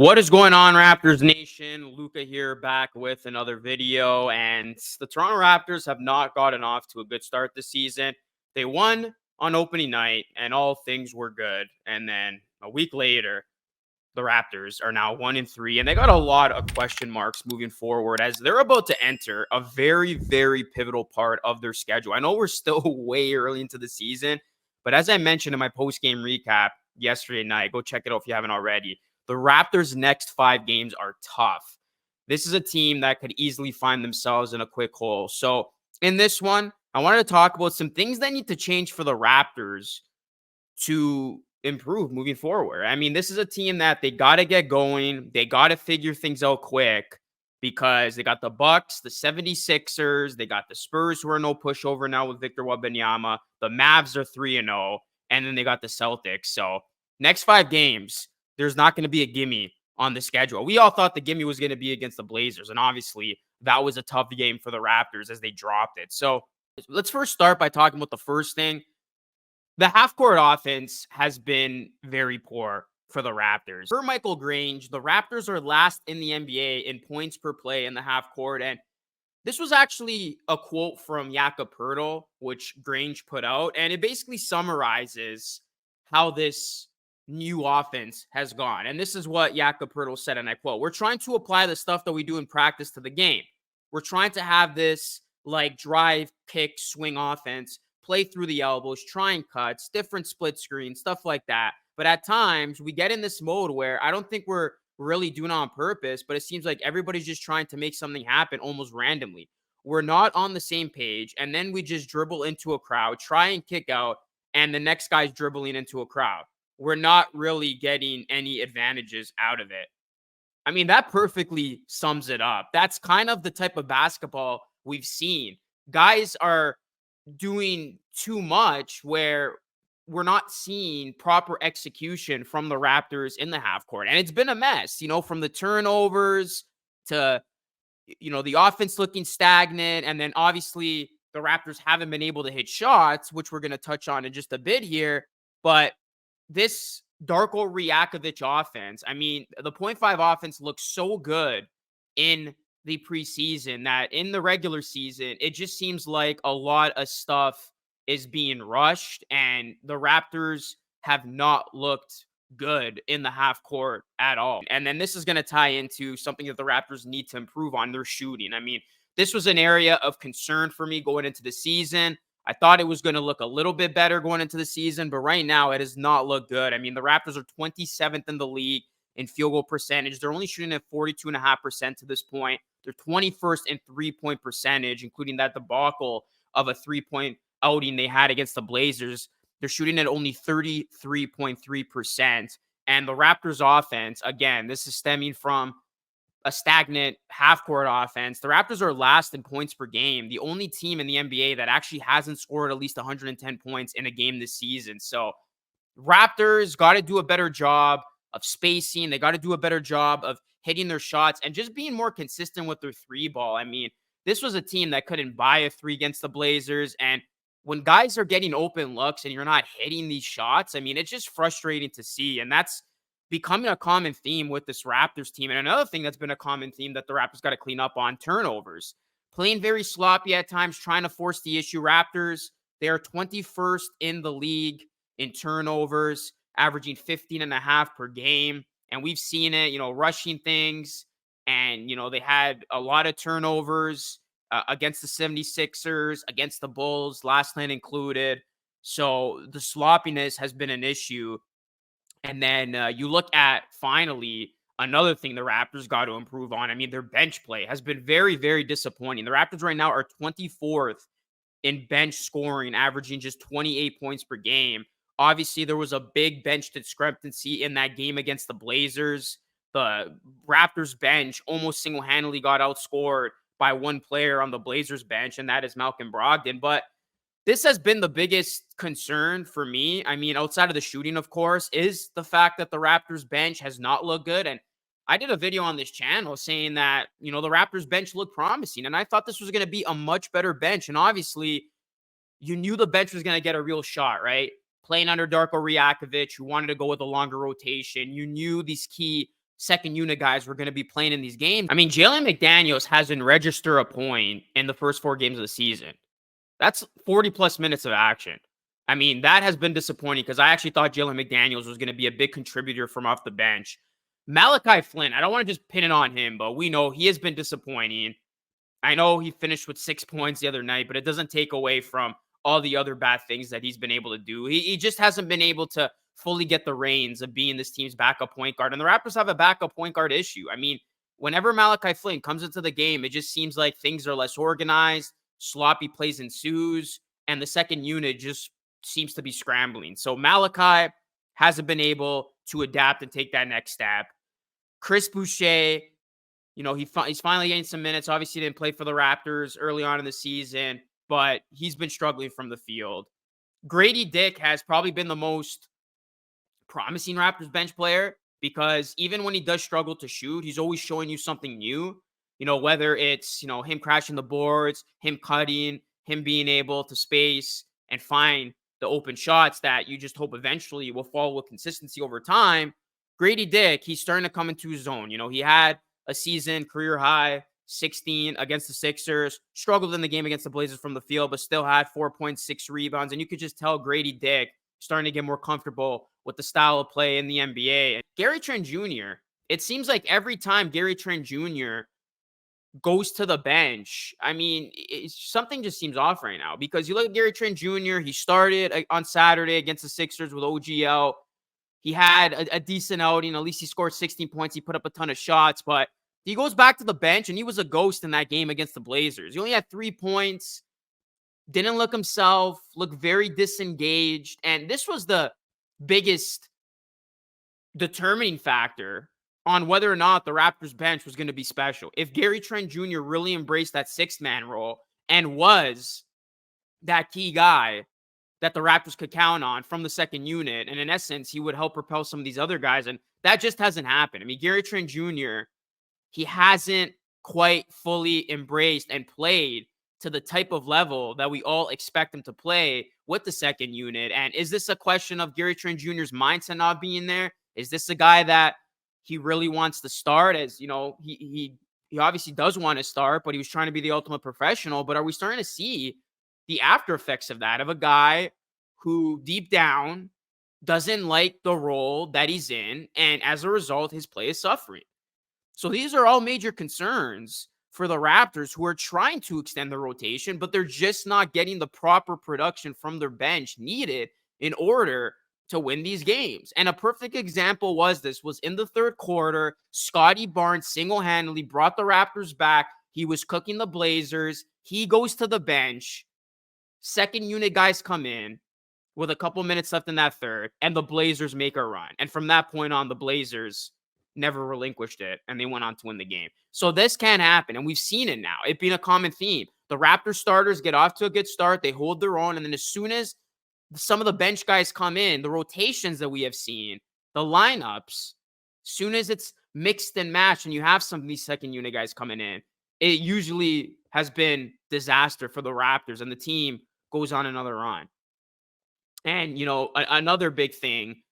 What is going on, Raptors Nation? Luca here, back with another video. And the Toronto Raptors have not gotten off to a good start this season. They won on opening night, and all things were good. And then a week later, the Raptors are now 1-3, and they got a lot of question marks moving forward as they're about to enter a very, very pivotal part of their schedule. I know we're still way early into the season, but as I mentioned in my post-game recap yesterday night, go check it out if you haven't already. The Raptors' next 5 games are tough. This is a team that could easily find themselves in a quick hole. So in this one, I wanted to talk about some things that need to change for the Raptors to improve moving forward. I mean, this is a team that they got to get going. They got to figure things out quick because they got the Bucks, the 76ers, they got the Spurs, who are no pushover now with Victor Wembanyama. The Mavs are 3-0, and then they got the Celtics. So next 5 games, there's not going to be a gimme on the schedule. We all thought the gimme was going to be against the Blazers, and obviously that was a tough game for the Raptors as they dropped it. So let's first start by talking about the first thing. The half-court offense has been very poor for the Raptors. Per Michael Grange, the Raptors are last in the NBA in points per play in the half-court, and this was actually a quote from Jakob Poeltl, which Grange put out, and it basically summarizes how this new offense has gone. And this is what Jakob Poeltl said, and I quote, "We're trying to apply the stuff that we do in practice to the game. We're trying to have this like drive, kick, swing offense, play through the elbows, trying cuts, different split screens, stuff like that. But at times we get in this mode where I don't think we're really doing it on purpose, but it seems like everybody's just trying to make something happen almost randomly. We're not on the same page, and then we just dribble into a crowd, try and kick out, and the next guy's dribbling into a crowd. We're not really getting any advantages out of it." I mean, that perfectly sums it up. That's kind of the type of basketball we've seen. Guys are doing too much where we're not seeing proper execution from the Raptors in the half court. And it's been a mess, from the turnovers to, the offense looking stagnant. And then obviously the Raptors haven't been able to hit shots, which we're going to touch on in just a bit here. But this Darko Rajakovic offense, I mean, the 0.5 offense looks so good in the preseason that in the regular season, it just seems like a lot of stuff is being rushed, and the Raptors have not looked good in the half court at all. And then this is going to tie into something that the Raptors need to improve on, their shooting. I mean, this was an area of concern for me going into the season. I thought it was going to look a little bit better going into the season, but right now it does not look good. I mean, the Raptors are 27th in the league in field goal percentage. They're only shooting at 42.5% to this point. They're 21st in three-point percentage, including that debacle of a three-point outing they had against the Blazers. They're shooting at only 33.3%. And the Raptors offense, again, this is stemming from a stagnant half-court offense. The Raptors are last in points per game, the only team in the NBA that actually hasn't scored at least 110 points in a game this season. So Raptors got to do a better job of spacing. They got to do a better job of hitting their shots and just being more consistent with their three ball. I mean, this was a team that couldn't buy a three against the Blazers. And when guys are getting open looks and you're not hitting these shots, I mean, it's just frustrating to see. And that's becoming a common theme with this Raptors team. And another thing that's been a common theme that the Raptors got to clean up on, turnovers. Playing very sloppy at times, trying to force the issue. Raptors, they are 21st in the league in turnovers, averaging 15.5 per game. And we've seen it, rushing things. And, they had a lot of turnovers against the 76ers, against the Bulls, last night included. So the sloppiness has been an issue. And then you look at, finally, another thing the Raptors got to improve on. I mean, their bench play has been very, very disappointing. The Raptors right now are 24th in bench scoring, averaging just 28 points per game. Obviously, there was a big bench discrepancy in that game against the Blazers. The Raptors bench almost single-handedly got outscored by one player on the Blazers bench, and that is Malcolm Brogdon. But this has been the biggest concern for me. I mean, outside of the shooting, of course, is the fact that the Raptors bench has not looked good. And I did a video on this channel saying that, the Raptors bench looked promising. And I thought this was going to be a much better bench. And obviously, you knew the bench was going to get a real shot, right? Playing under Darko Rajakovic, who wanted to go with a longer rotation. You knew these key second unit guys were going to be playing in these games. I mean, Jalen McDaniels hasn't registered a point in the first 4 games of the season. That's 40 plus minutes of action. I mean, that has been disappointing because I actually thought Jalen McDaniels was going to be a big contributor from off the bench. Malachi Flynn, I don't want to just pin it on him, but we know he has been disappointing. I know he finished with 6 points the other night, but it doesn't take away from all the other bad things that he's been able to do. He just hasn't been able to fully get the reins of being this team's backup point guard. And the Raptors have a backup point guard issue. I mean, whenever Malachi Flynn comes into the game, it just seems like things are less organized, sloppy plays ensues, and the second unit just seems to be scrambling. So Malachi hasn't been able to adapt and take that next step. Chris Boucher, he's finally getting some minutes. Obviously, he didn't play for the Raptors early on in the season, but he's been struggling from the field. Grady Dick has probably been the most promising Raptors bench player because even when he does struggle to shoot, he's always showing you something new. Whether it's, him crashing the boards, him cutting, him being able to space and find the open shots that you just hope eventually will fall with consistency over time. Grady Dick, he's starting to come into his zone. He had a season career high 16 against the Sixers, struggled in the game against the Blazers from the field, but still had 4.6 rebounds. And you could just tell Grady Dick starting to get more comfortable with the style of play in the NBA. And Gary Trent Jr., it seems like every time Gary Trent Jr. goes to the bench, I mean, something just seems off right now because you look at Gary Trent Jr., he started on Saturday against the Sixers with OGL. He had a decent outing. At least he scored 16 points. He put up a ton of shots, but he goes back to the bench and he was a ghost in that game against the Blazers. He only had 3 points, didn't look himself, looked very disengaged. And this was the biggest determining factor on whether or not the Raptors bench was going to be special. If Gary Trent Jr. really embraced that sixth man role and was that key guy that the Raptors could count on from the second unit, and in essence, he would help propel some of these other guys, and that just hasn't happened. I mean, Gary Trent Jr., he hasn't quite fully embraced and played to the type of level that we all expect him to play with the second unit. And is this a question of Gary Trent Jr.'s mindset not being there? Is this a guy that he really wants to start? As he obviously does want to start, but he was trying to be the ultimate professional. But are we starting to see the after effects of that, of a guy who deep down doesn't like the role that he's in, and as a result, his play is suffering? So these are all major concerns for the Raptors, who are trying to extend the rotation, but they're just not getting the proper production from their bench needed in order to win these games. And a perfect example was in the third quarter. Scotty Barnes single-handedly brought the Raptors back. He was cooking the Blazers. He goes to the bench. Second unit guys come in with a couple minutes left in that third, and the Blazers make a run. And from that point on, the Blazers never relinquished it, and they went on to win the game. So this can happen, and we've seen it now. It being a common theme. The Raptors starters get off to a good start. They hold their own, and then as soon as some of the bench guys come in, the rotations that we have seen, the lineups, soon as it's mixed and matched and you have some of these second unit guys coming in, it usually has been disaster for the Raptors, and the team goes on another run. And, another big thing,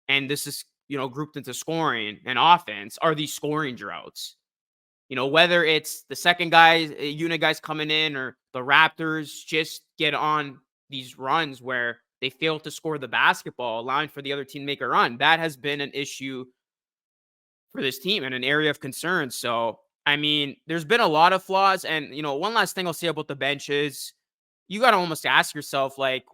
and this is, grouped into scoring and offense, are these scoring droughts. Whether it's the second unit guys coming in, or the Raptors just get on these runs where they fail to score the basketball, allowing for the other team to make a run. That has been an issue for this team and an area of concern. So, I mean, there's been a lot of flaws. And, one last thing I'll say about the bench is you got to almost ask yourself, like,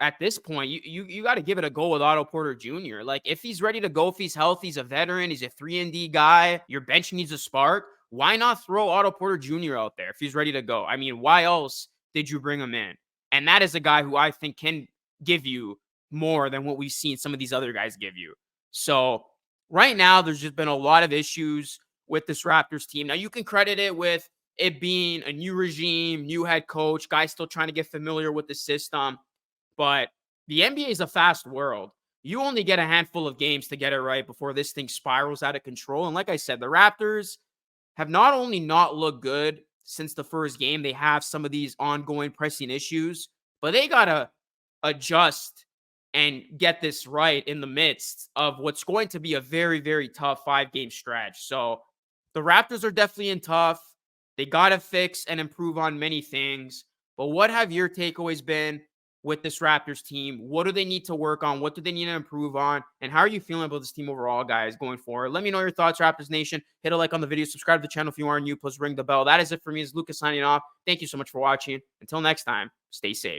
at this point, you got to give it a go with Otto Porter Jr. Like, if he's ready to go, if he's healthy, he's a veteran, he's a 3-and-D guy, your bench needs a spark, why not throw Otto Porter Jr. out there if he's ready to go? I mean, why else did you bring him in? And that is a guy who I think can give you more than what we've seen some of these other guys give you. So right now, there's just been a lot of issues with this Raptors team. Now, you can credit it with it being a new regime, new head coach, guys still trying to get familiar with the system. But the NBA is a fast world. You only get a handful of games to get it right before this thing spirals out of control. And like I said, the Raptors have not only not looked good since the first game, they have some of these ongoing pressing issues, but they got to adjust and get this right in the midst of what's going to be a very, very tough 5-game stretch. So the Raptors are definitely in tough. They got to fix and improve on many things. But what have your takeaways been with this Raptors team? What do they need to work on? What do they need to improve on? And how are you feeling about this team overall, guys, going forward? Let me know your thoughts, Raptors Nation. Hit a like on the video. Subscribe to the channel if you are new. Plus, ring the bell. That is it for me. It's Lucas signing off. Thank you so much for watching. Until next time, stay safe.